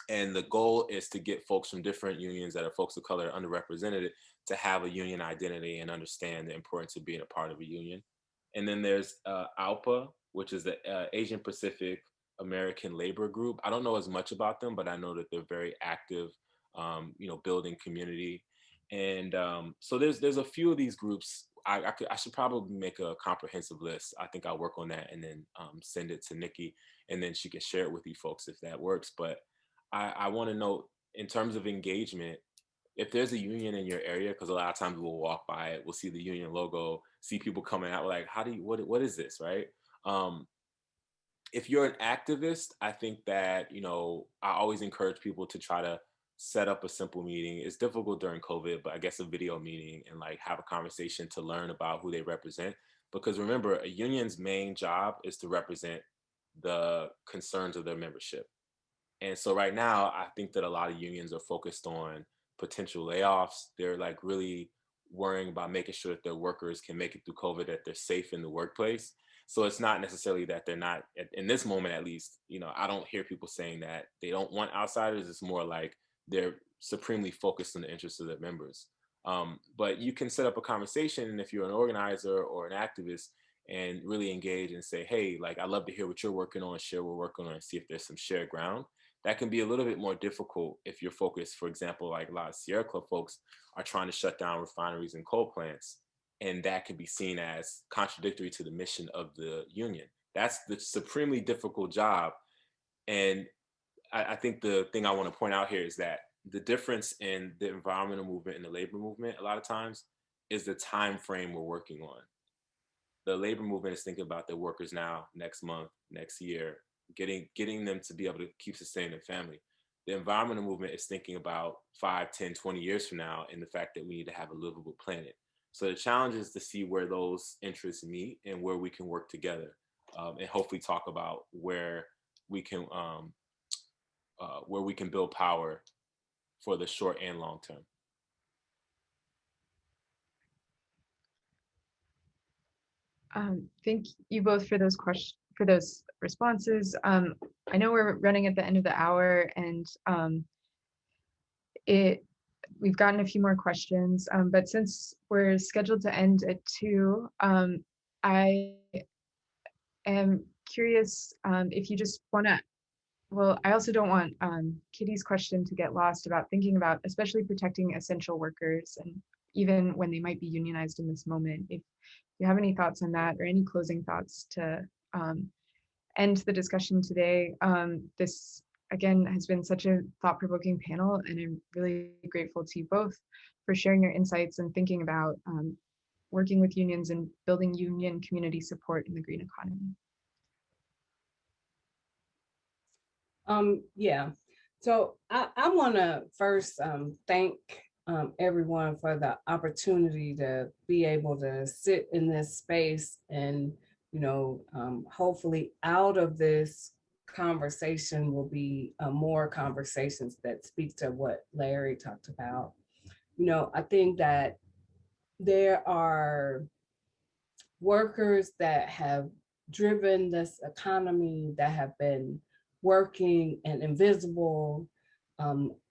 the goal is to get folks from different unions that are folks of color, underrepresented, to have a union identity and understand the importance of being a part of a union. And then there's ALPA, which is the Asian Pacific American Labor Group. I don't know as much about them, but I know that they're very active, building community. And so there's a few of these groups. I should probably make a comprehensive list. I think I'll work on that and then send it to Nikki, and then she can share it with you folks if that works. But I want to know, in terms of engagement, if there's a union in your area, because a lot of times we'll walk by it, we'll see the union logo, see people coming out like, how do you, what is this, right? If you're an activist, I think that, you know, I always encourage people to try to set up a simple meeting. It's difficult during COVID, but I guess a video meeting, and like have a conversation to learn about who they represent. Because remember, a union's main job is to represent the concerns of their membership. And so right now, I think that a lot of unions are focused on potential layoffs. They're like really worrying about making sure that their workers can make it through COVID, that they're safe in the workplace. So it's not necessarily that they're not, in this moment at least, you know, I don't hear people saying that they don't want outsiders. It's more like they're supremely focused on the interests of their members. But you can set up a conversation, and if you're an organizer or an activist, and really engage and say, hey, like, I'd love to hear what you're working on, share what we're working on, and see if there's some shared ground. That can be a little bit more difficult if you're focused, for example, like a lot of Sierra Club folks are trying to shut down refineries and coal plants, and that can be seen as contradictory to the mission of the union. That's the supremely difficult job. And I think the thing I want to point out here is that the difference in the environmental movement and the labor movement a lot of times is the time frame we're working on. The labor movement is thinking about their workers now, next month, next year, getting them to be able to keep sustaining their family. The environmental movement is thinking about 5, 10, 20 years from now, and the fact that we need to have a livable planet. So the challenge is to see where those interests meet and where we can work together, and hopefully talk about where we can build power for the short and long term. Thank you both for those questions, for those responses. I know we're running at the end of the hour, and we've gotten a few more questions, but since we're scheduled to end at 2, I am curious if you just want to, well, I also don't want Kitty's question to get lost about thinking about especially protecting essential workers, and even when they might be unionized in this moment. If you have any thoughts on that, or any closing thoughts to end the discussion today. This, again, has been such a thought-provoking panel, and I'm really grateful to you both for sharing your insights and thinking about working with unions and building union community support in the green economy. Yeah, so I want to first thank everyone for the opportunity to be able to sit in this space, and you know, hopefully out of this conversation will be more conversations that speak to what Larry talked about. You know, I think that there are workers that have driven this economy, that have been working and invisible,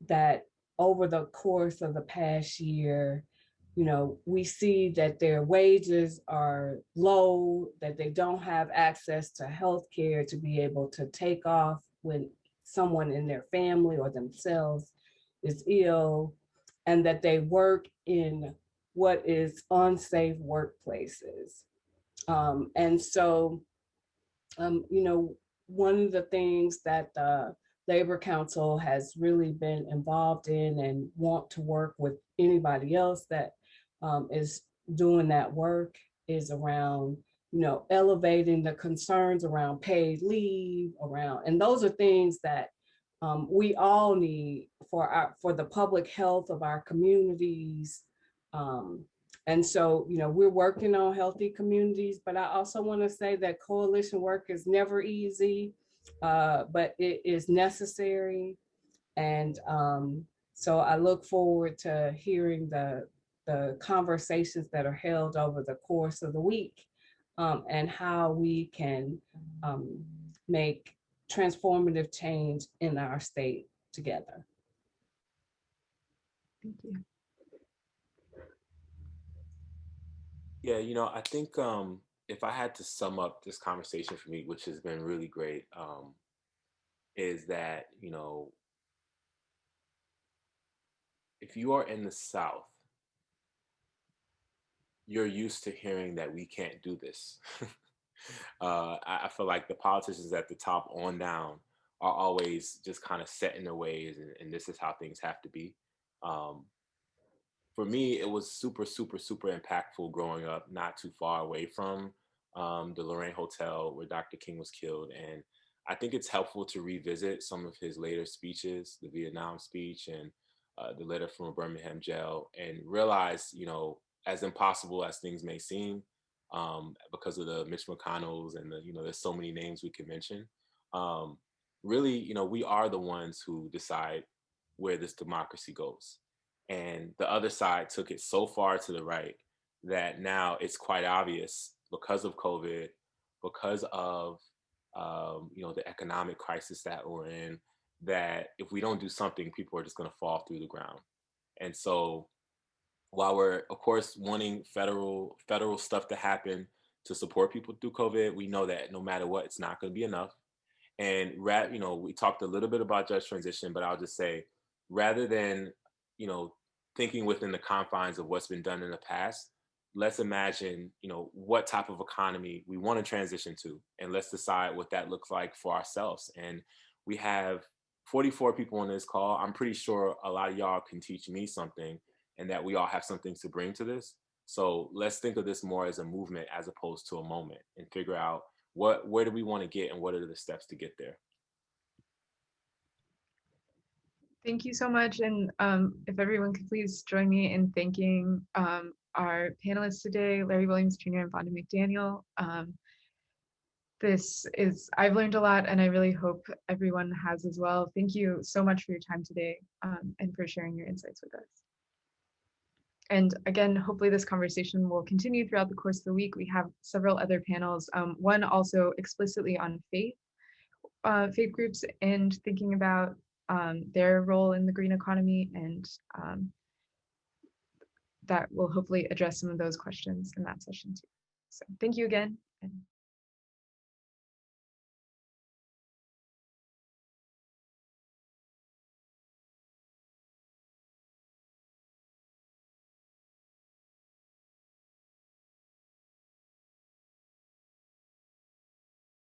that over the course of the past year, you know, we see that their wages are low, that they don't have access to health care to be able to take off when someone in their family or themselves is ill, and that they work in what is unsafe workplaces. And so, you know, one of the things that the Labor Council has really been involved in, and want to work with anybody else that is doing that work, is around, you know, elevating the concerns around paid leave, and those are things that we all need for the public health of our communities. And so, you know, we're working on healthy communities, but I also want to say that coalition work is never easy, but it is necessary. And so I look forward to hearing the conversations that are held over the course of the week, and how we can make transformative change in our state together. Thank you. Yeah, you know, I think if I had to sum up this conversation for me, which has been really great, is that, you know, if you are in the South, you're used to hearing that we can't do this. I feel like the politicians at the top on down are always just kind of set in their ways, and this is how things have to be. for me, it was super, super, super impactful growing up, not too far away from the Lorraine Hotel where Dr. King was killed. And I think it's helpful to revisit some of his later speeches, the Vietnam speech and the letter from a Birmingham jail, and realize, as impossible as things may seem, because of the Mitch McConnells and there's so many names we can mention. Really, we are the ones who decide where this democracy goes. And the other side took it so far to the right that now it's quite obvious, because of COVID, because of the economic crisis that we're in, that if we don't do something, people are just going to fall through the ground. And so, while we're of course wanting federal stuff to happen to support people through COVID, we know that no matter what, it's not going to be enough. And we talked a little bit about just transition, but I'll just say, rather than, thinking within the confines of what's been done in the past, let's imagine, what type of economy we want to transition to, and let's decide what that looks like for ourselves. And we have 44 people on this call. I'm pretty sure a lot of y'all can teach me something, and that we all have something to bring to this. So let's think of this more as a movement as opposed to a moment, and figure out where do we want to get and what are the steps to get there. Thank you so much. And if everyone could please join me in thanking our panelists today, Larry Williams Jr. and Vonda McDaniel. I've learned a lot, and I really hope everyone has as well. Thank you so much for your time today, and for sharing your insights with us. And again, hopefully this conversation will continue throughout the course of the week. We have several other panels, one also explicitly on faith groups and thinking about their role in the green economy, and that will hopefully address some of those questions in that session too. So thank you again. And